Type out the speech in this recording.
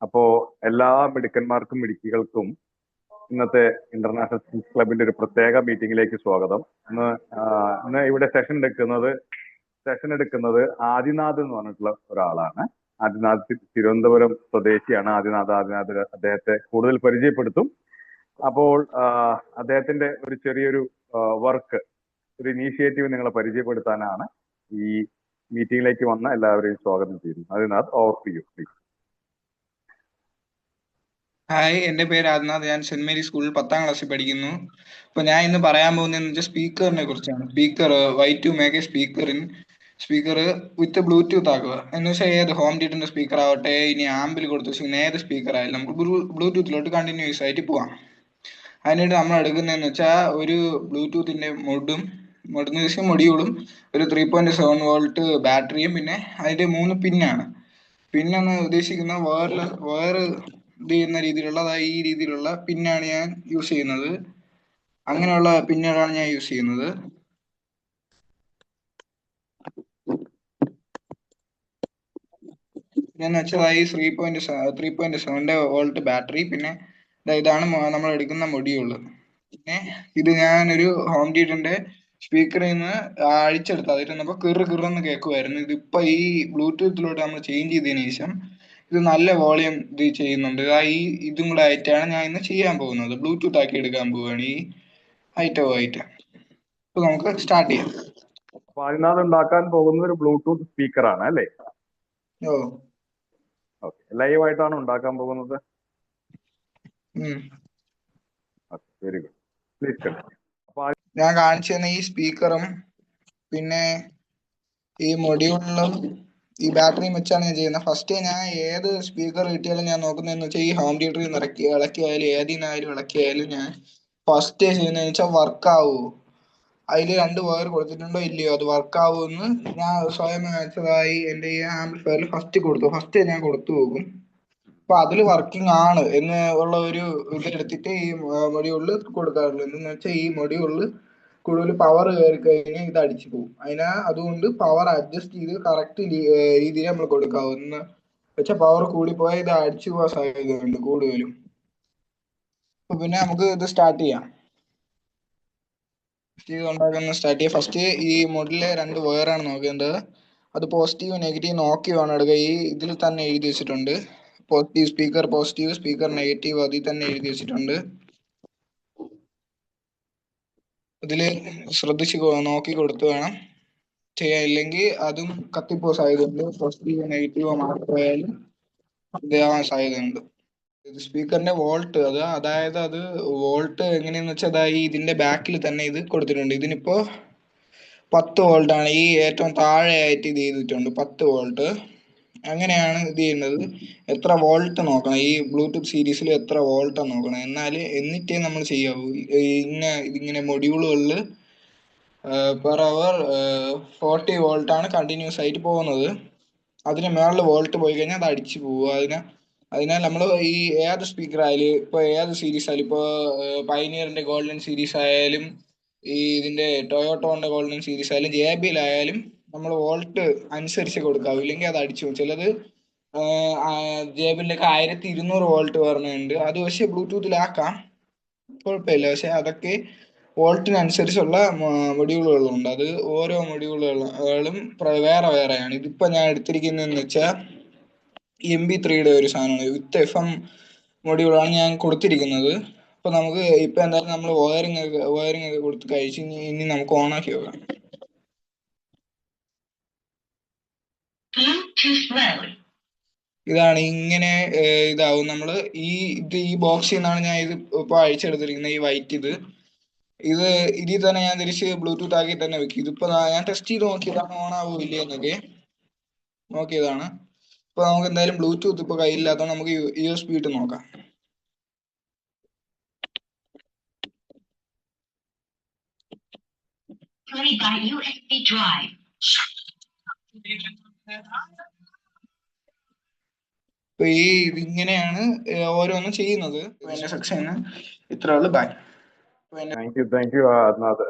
അപ്പോ എല്ലാ മിടുക്കന്മാർക്കും മിടുക്കികൾക്കും ഇന്നത്തെ ഇന്റർനാഷണൽ സ്കിൽസ് ക്ലബിന്റെ ഒരു പ്രത്യേക മീറ്റിംഗിലേക്ക് സ്വാഗതം. ഇന്ന് ഇവിടെ സെഷൻ എടുക്കുന്നത് ആദിനാഥ് എന്ന് പറഞ്ഞിട്ടുള്ള ഒരാളാണ്. ആദിനാഥ് തിരുവനന്തപുരം സ്വദേശിയാണ്. ആദിനാഥ് അദ്ദേഹത്തെ കൂടുതൽ പരിചയപ്പെടുത്തും. അപ്പോൾ അദ്ദേഹത്തിന്റെ ഒരു ചെറിയൊരു വർക്ക്, ഒരു ഇനീഷ്യേറ്റീവ് നിങ്ങളെ പരിചയപ്പെടുത്താനാണ് ഈ മീറ്റിംഗിലേക്ക് വന്ന എല്ലാവരെയും സ്വാഗതം ചെയ്യുന്നു. Adinath, over to you please. Hi, എൻ്റെ പേര് ആദിനാഥ്. ഞാൻ സെന്റ് മേരി സ്കൂളിൽ 10ാം ക്ലാസ്സിൽ പഠിക്കുന്നു. അപ്പോൾ ഞാൻ ഇന്ന് പറയാൻ പോകുന്നതെന്ന് വെച്ചാൽ സ്പീക്കറിനെ കുറിച്ചാണ്. Why to make a speaker with Bluetooth ആക്കുക എന്ന് വെച്ചാൽ ഏത് ഹോം തിയേറ്ററിന്റെ സ്പീക്കർ ആവട്ടെ, ഇനി ആമ്പിൽ കൊടുത്ത് വെച്ചിരിക്കുന്ന ഏത് സ്പീക്കർ ആയാലും നമുക്ക് ബ്ലൂടൂത്തിലോട്ട് കണ്ടിന്യൂസ് ആയിട്ട് പോവാം. അതിനായിട്ട് നമ്മൾ എടുക്കുന്നതെന്ന് വെച്ചാൽ ഒരു ബ്ലൂടൂത്തിന്റെ മൊഡ്യൂളും ഒരു 3.7 വോൾട്ട് ബാറ്ററിയും പിന്നെ അതിന്റെ 3 പിന്നാണ്. പിന്നെന്ന് ഉദ്ദേശിക്കുന്ന വേറെ ഇത് ചെയ്യുന്ന രീതിയിലുള്ള ഈ രീതിയിലുള്ള പിന്നാണ് ഞാൻ യൂസ് ചെയ്യുന്നത്. അങ്ങനെയുള്ള പിന്നുകളാണ് ഞാൻ യൂസ് ചെയ്യുന്നത്. എന്ന് വെച്ചാൽ ഈ 3.7 വോൾട്ട് ബാറ്ററി, പിന്നെ ഇതാണ് നമ്മൾ എടുക്കുന്ന മൊഡ്യൂള്. പിന്നെ ഇത് ഞാനൊരു ഹോം തിയേറ്ററിന്റെ സ്പീക്കറിൽ നിന്ന് അഴിച്ചെടുത്ത് അതിരുന്നപ്പോൾ കിറെന്ന് കേൾക്കുമായിരുന്നു. ഇതിപ്പോ ഈ ബ്ലൂടൂത്തിലോട്ട് നമ്മൾ ചേഞ്ച് ചെയ്തതിനു ശേഷം ഇത് നല്ല വോളിയം ഇത് ചെയ്യുന്നുണ്ട്. ഇതും കൂടെ ആയിട്ടാണ് ഞാൻ ഇന്ന് ചെയ്യാൻ പോകുന്നത്. ബ്ലൂടൂത്ത് ആക്കി എടുക്കാൻ പോവുകയാണ് ഈ ഐറ്റം. അപ്പൊ നമുക്ക് സ്റ്റാർട്ട് ചെയ്യാം. ആദിനാഥ് ഉണ്ടാക്കാൻ പോകുന്നത് ഒരു ബ്ലൂടൂത്ത് സ്പീക്കർ ആണ് അല്ലേ? ലൈവ് ആയിട്ടാണ് ഉണ്ടാക്കാൻ പോകുന്നത്. Very good, please. ഞാൻ കാണിച്ചു തന്ന ഈ സ്പീക്കറും പിന്നെ ഈ മൊഡ്യൂളിലും ഈ ബാറ്ററിയും വെച്ചാണ് ഞാൻ ചെയ്യുന്നത്. ഫസ്റ്റ് ഞാൻ ഏത് സ്പീക്കർ കിട്ടിയാലും ഞാൻ നോക്കുന്നതെന്ന് വെച്ചാൽ ഈ ഹോം തിയേറ്ററിൽ നിന്ന് ഇളക്കിയാലും ഏതിനായാലും ഇളക്കിയാലും ഞാൻ ഫസ്റ്റ് ചെയ്യുന്നതെന്ന് വെച്ചാൽ വർക്ക് ആവുമോ, അതിൽ 2 വയർ കൊടുത്തിട്ടുണ്ടോ ഇല്ലയോ, അത് വർക്ക് ആവുമെന്ന് ഞാൻ സ്വയം വെച്ചതായി എൻ്റെ ഈ ആംപ്ലിഫയറിൽ ഫസ്റ്റ് ഞാൻ കൊടുത്തു പോകും. അപ്പൊ അതിൽ വർക്കിംഗ് ആണ് എന്ന് ഉള്ള ഒരു ഇതെടുത്തിട്ട് ഈ മൊഡ്യൂളിൽ കൊടുക്കാറുള്ളൂ. എന്ന് വെച്ചാൽ ഈ മൊഡ്യൂളിൽ കൂടുതൽ പവർ കയറി കഴിഞ്ഞാൽ ഇത് അടിച്ചു പോകും. അതുകൊണ്ട് പവർ അഡ്ജസ്റ്റ് ചെയ്ത് കറക്റ്റ് രീതിയിൽ നമ്മൾ കൊടുക്കാവുന്ന വെച്ചാൽ പവർ കൂടിപ്പോയാൽ ഇത് അടിച്ചു പോകാൻ സാധ്യതയുണ്ട് കൂടുതലും. അപ്പൊ പിന്നെ നമുക്ക് ഇത് സ്റ്റാർട്ട് ചെയ്യാം. ഫസ്റ്റ് ഈ മോഡലിലെ 2 വയറാണ് നോക്കേണ്ടത്. അത് പോസിറ്റീവ് നെഗറ്റീവ് നോക്കി വേണം എടുക്കുക. ഈ ഇതിൽ തന്നെ എഴുതി വെച്ചിട്ടുണ്ട്. സ്പീക്കർ പോസിറ്റീവ്, സ്പീക്കർ നെഗറ്റീവ് അതിൽ തന്നെ എഴുതി വെച്ചിട്ടുണ്ട്. ഇതില് ശ്രദ്ധിച്ച് നോക്കി കൊടുത്തു വേണം ചെയ്യാൻ, ഇല്ലെങ്കിൽ അതും കത്തിപ്പോ സാധ്യതയുണ്ട്. പോസിറ്റീവോ നെഗറ്റീവോ മാത്രമായാലും ഇതാവാൻ സാധ്യതയുണ്ട്. സ്പീക്കറിന്റെ വോൾട്ട് അതായത് അത് വോൾട്ട് എങ്ങനെയാന്ന് വെച്ചാൽ ഇതിന്റെ ബാക്കിൽ തന്നെ ഇത് കൊടുത്തിട്ടുണ്ട്. ഇതിനിപ്പോ 10 വോൾട്ട് ആണ്. ഈ ഏറ്റവും താഴെ ആയിട്ട് ഇത് ചെയ്തിട്ടുണ്ട് 10 വോൾട്ട്. അങ്ങനെയാണ് ഇത് ചെയ്യുന്നത്. എത്ര വോൾട്ട് നോക്കണം, ഈ ബ്ലൂടൂത്ത് സീരീസിൽ എത്ര വോൾട്ട് നോക്കണം, എന്നിട്ടേ നമ്മൾ ചെയ്യാവൂ. ഇതിങ്ങനെ മൊഡ്യൂളുകളിൽ പെർ അവർ 40 വോൾട്ട് ആണ് കണ്ടിന്യൂസ് ആയിട്ട് പോകുന്നത്. അതിന് മേളിൽ വോൾട്ട് പോയി കഴിഞ്ഞാൽ അത് അടിച്ചു പോകും. അതിനാൽ നമ്മൾ ഈ ഏത് സ്പീക്കർ ആയാലും ഇപ്പൊ ഏത് സീരീസ് ആയാലും, ഇപ്പൊ പൈനിയറിന്റെ ഗോൾഡൻ സീരീസ് ആയാലും ഇതിന്റെ ടൊയോട്ടോന്റെ ഗോൾഡൻ സീരീസ് ആയാലും JBL ആയാലും നമ്മൾ വോൾട്ട് അനുസരിച്ച് കൊടുക്കാവൂ, ഇല്ലെങ്കിൽ അത് അടിച്ചു പോകും. ചിലത് JBL 1200 വോൾട്ട് പറഞ്ഞുണ്ട്. അത് പക്ഷെ ബ്ലൂടൂത്തിലാക്കാം, കുഴപ്പമില്ല. പക്ഷെ അതൊക്കെ വോൾട്ടിനനുസരിച്ചുള്ള മൊഡ്യൂളുകളുണ്ട്. അത് ഓരോ മൊഡ്യൂളുകളും വേറെയാണ്. ഇതിപ്പോ ഞാൻ എടുത്തിരിക്കുന്നതെന്ന് വെച്ചാൽ MP3യുടെ ഒരു സാധനമാണ്, വിത്ത് FM മൊഡ്യൂളാണ് ഞാൻ കൊടുത്തിരിക്കുന്നത്. അപ്പൊ നമുക്ക് ഇപ്പൊ എന്തായാലും നമ്മൾ വയറിംഗ് ഒക്കെ കൊടുത്ത് കഴിച്ച് ഇനി നമുക്ക് ഓണാക്കി നോക്കാം. ഇതാണ് ഇങ്ങനെ ഇതാവും. നമ്മള് ഈ ബോക്സിൽ നിന്നാണ് ഞാൻ ഇത് ഇപ്പൊ അഴിച്ചെടുത്തിരിക്കുന്നത്. ഈ വൈറ്റ് ഇതിൽ തന്നെ ഞാൻ തിരിച്ച് ബ്ലൂടൂത്ത് ആക്കി തന്നെ വെക്കും. ഇതിപ്പോ ഞാൻ ടെസ്റ്റ് ചെയ്ത് നോക്കിയതാണ് ഓൺ ആവോ ഇല്ലേ എന്നൊക്കെ നോക്കിയതാണ്. ഇപ്പൊ നമുക്ക് എന്തായാലും ബ്ലൂടൂത്ത് ഇപ്പൊ കയ്യിലില്ലാത്ത നമുക്ക് USB ഇട്ട് നോക്കാം. അപ്പൊ ഇതിങ്ങനെയാണ് ഓരോന്നും ചെയ്യുന്നത്. എന്റെ സെക്ഷന് ഇത്രേ ഉള്ളൂ. ബൈ. Thank you Adinath.